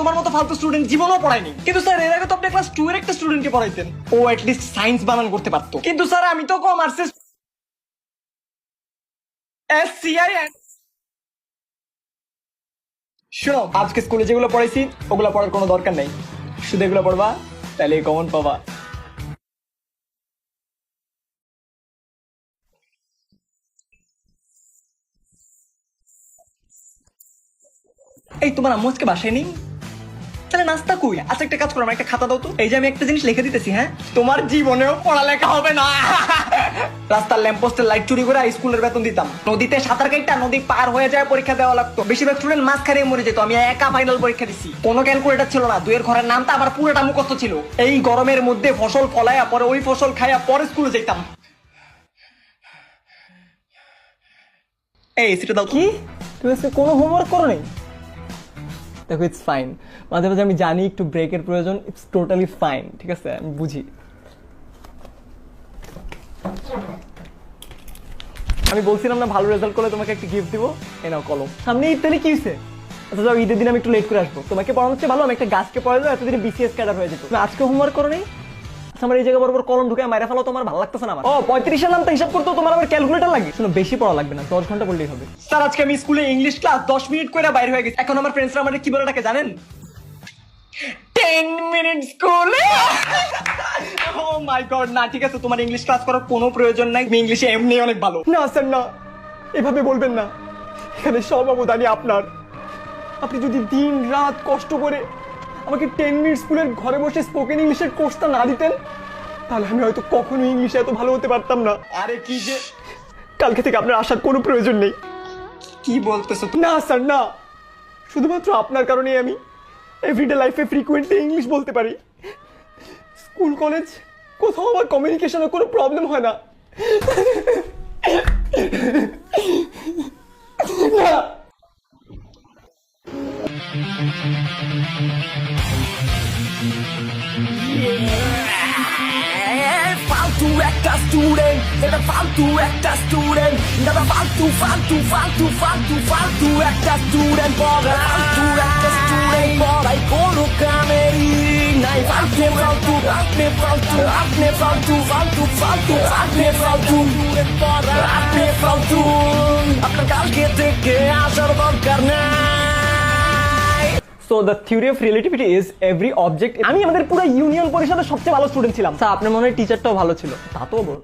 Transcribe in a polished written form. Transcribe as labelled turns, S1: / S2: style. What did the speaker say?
S1: তোমার মতো ফালতু স্টুডেন্ট জীবনও পড়ায়নি। কিন্তু স্যার এর আগে তো আপনি ক্লাস 2 এর একটা স্টুডেন্টকে পড়াইতেন, ও অ্যাটলিস্ট সায়েন্স বানান করতে পারতো। কিন্তু স্যার আমি তো কমার্সে SCI। শোনো, আজকে স্কুলে যেগুলো পড়াইছি ওগুলো পড়ার কোনো দরকার নাই, শুধু এগুলো পড়বা, তাহলে কমন পাবা। এই তোমার আম্মু আজকে বাসায় নেই, তাহলে নাস্তা কই? আচ্ছা একটা কাজ করো, আমার একটা খাতা দাও তো। এই যে আমি একটা জিনিস লিখে দিতেছি, হ্যাঁ তোমার জীবনেও পড়ালেখা হবে না। রাস্তার ল্যাম্পপোস্টের লাইট চুরি করে স্কুলের বেতন দিতাম, নদীতে সাঁতার কাটটা নদী পার হয়ে যায় পরীক্ষা দেওয়া লাগতো, বেশিরভাগ স্টুডেন্ট মাছ খারিয়ে মরে যেত, আমি একা ফাইনাল পরীক্ষা দিছি। কোনো ক্যালকুলেটর ছিল না, দুইয়ের ঘরের নামটা আবার পুরোটা মুখস্থ ছিল। এই গরমের মধ্যে ফসল ফলাইয়া পরে ওই ফসল খাইয়া পরে স্কুলে যেতাম। এই সেটা দাও। কি তুমি আজকে কোনো হোমওয়ার্ক করো নাই? দেখো ইটস ফাইন, মাঝে মাঝে আমি জানি একটু ব্রেকের প্রয়োজন, ইটস টোটালি ফাইন, ঠিক আছে আমি বুঝি। আমি বলছিলাম না ভালো রেজাল্ট করলে তোমাকে একটা গিফট দিব, এই নাও কলম। সামনে ঈদ, তাহলে কি হয়েছে? আচ্ছা যাও, ঈদের দিন আমি একটু লেট করে আসবো, তোমাকে পড়ানো হচ্ছে ভালো, আমি একটা গাছকে পড়াইলো, এতদিনে BCS ক্যাডার হয়ে যেত। তুমি আজকে হোমওয়ার্ক করো নাই? আচ্ছা আমার এই জায়গায় বরাবর কলম ঢুকে মাইরা ফেলো, তোমার ভালো লাগতেছে না আমার। ও 35 এর নামটা হিসাব করতে তোমার আবার ক্যালকুলেটর লাগে? শুনো বেশি পড়া লাগবে না, 10 ঘন্টা পড়লেই হবে। স্যার আজকে আমি স্কুলে ইংলিশ ক্লাস 10 মিনিট করে বাইরে হয়ে গেছি, এখন আমার ফ্রেন্ডসরা আমাকে কি বলে ডাকে জানেন? 10 মিনিট স্কুলে। ও মাই গড, না ঠিক আছে, তোমার ইংলিশ ক্লাস করার কোনো প্রয়োজন নাই, তুমি ইংলিশে এমনি অনেক ভালো। না স্যার না, এভাবে বলবেন না, এখানে সব অবদানই আপনার। আপনি যদি দিন রাত কষ্ট করে আমাকে 10 মিনিট স্কুলের ঘরে বসে স্পোকেন ইংলিশের কোর্সটা না দিতেন, তাহলে আমি হয়তো কখনো ইংলিশে এত ভালো হতে পারতাম না। আরে কি যে, কালকে থেকে আপনার আসার কোনো প্রয়োজন নেই। কি বলতেছো? না স্যার না, শুধুমাত্র আপনার কারণেই আমি এভরিডে লাইফে ফ্রিকুয়েন্টলি ইংলিশ বলতে পারি। স্কুল কলেজ কোথাও আমার কমিউনিকেশনের কোনো প্রবলেম হয় না। না
S2: ফালতু একটা স্টুডেন্ট, এটা ফালতু একটা স্টুডেন্ট, দাদা ফালতু ফালতু ফালতু ফালতু ফালতু একটা স্টুডেন্ট, ফালতু একটা স্টুডেন্ট, পড়াই কোনো কামেরই নাই। ফালতু ফালতু আপনি ফালতু, আপনি ফালতু ফালতু ফালতু আপনি ফালতু, পড়া আপনি ফালতু, আপনার কালকে থেকে আসার দরকার নাই।
S1: So the theory of relativity is every object. আমি আমাদের পুরো ইউনিয়ন পরিষদের সবচেয়ে ভালো স্টুডেন্ট ছিলাম। স্যার আপনার মনে হয় টিচারটাও ভালো ছিল, তা তো বল।